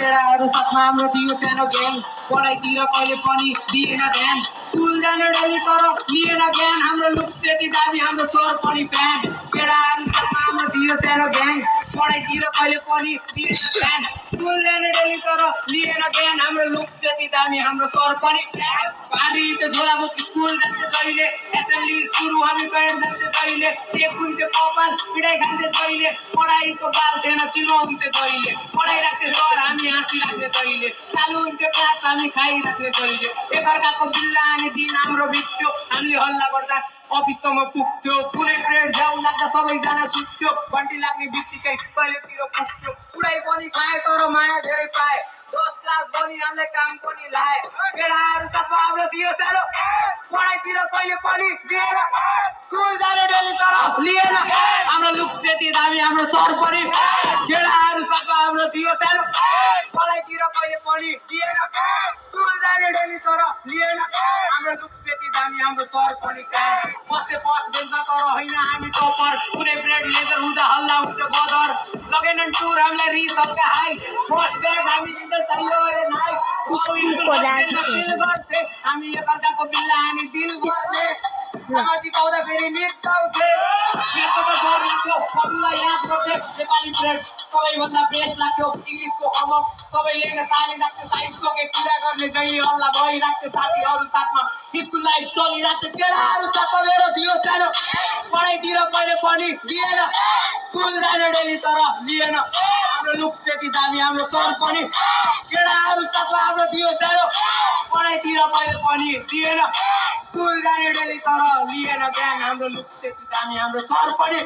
केटाहरू साथमा हाम्रो दियो सानो ज्ञान पढाइतिर कहिले पनि दिएन ध्यान स्कुल जाने डेली तर लिएन ज्ञान हाम्रो लुक त्यति दामी हाम्रो स्वर पनि फ्यान केटाहरू साथमा हाम्रो दियो सानो ज्ञान पढाइतिर कहिले पनि दिएन ध्यान स्कुल जाने डेली तर लिएन ज्ञान हाम्रो लुक त्यति दामी हाम्रो स्वर पनि फ्यान पारी त झोला बोकी स्कुल जान्थे जहिले एसेम्बली सुरु हामी प्यान्ट जान्थे जहिले चेक हुन्थ्यो कपाल पिडाइ खान्थे जहिले पढाइको बाल थिएन चिल्लो हुन्थ्यो जहिले पढाइ राख्थे सर हामी हाँसिराख्थे जहिले चालु हुन्थ्यो क्लास हामी खाइराख्थे जहिले एकअर्काको बिल्ला आने दिन हाम्रो बित्यो हामीले हल्ला गर्दा अफिससम्म पुग्थ्यो कुनै पिरियड झ्याउ लाग्दा सबैजना सुत्थ्यो घन्टी लाग्ने बित्तिकै कहिलेतिर पुग्थ्यो उडाइ पनि खाए तर माया धेरै पाए 10 क्लास बनी हामीले काम पनि लाए केटाहरू साथमा हाम्रो दियो सानो पढाइतिर कहिले पनि दिएन स्कुल जाने डेली तर लिएन हाम्रो लुक त्यति दामी हाम्रो सर पनि केटाहरू साथमा हाम्रो दियो सानो पढाइतिर कहिले पनि दिएन स्कुल जाने डेली तर लिएन हाम्रो लुक त्यति दामी हाम्रो सर पनि बस्ने फर्स्ट बेन्चमा तर होइन हामी टपर कुनै ब्रेड लेजर हुँदा हल्ला हुन्छ गदर लगेनन् टुर हामीलाई रिसका हाई फर्स्ट ब्रेड हामी दिन्छ चाहियो अरे नाइ हामी एकअर्काको बिल्ला हामी दिल बस्ने सिकाउँदा फेरि नित्ताउँथे डर लाग्थ्यो सबैलाई याद गर्थे नेपाली ब्रेड सबैभन्दा बेस्ट लाग्थ्यो इङ्ग्लिसको होमवर्क सबैले नै सारी राख्थ्यो साइन्सको के पूजा गर्ने जहिले हल्ला भइराख्थ्यो साथीहरू साथमा स्कुल लाइफ चलिरहेको केटाहरू साथमा मेरो थियो सानो पढाइतिर कहिले पनि दिएन स्कुल जाने डेली तर लिएन हाम्रो लुक त्यति दामी हाम्रो सर पनि केटाहरू साथमा हाम्रो थियो सानो पढाइतिर कहिले पनि दिएन स्कुल जाने डेली तर लिएन ज्ञान हाम्रो लुक त्यति दामी हाम्रो सर पनि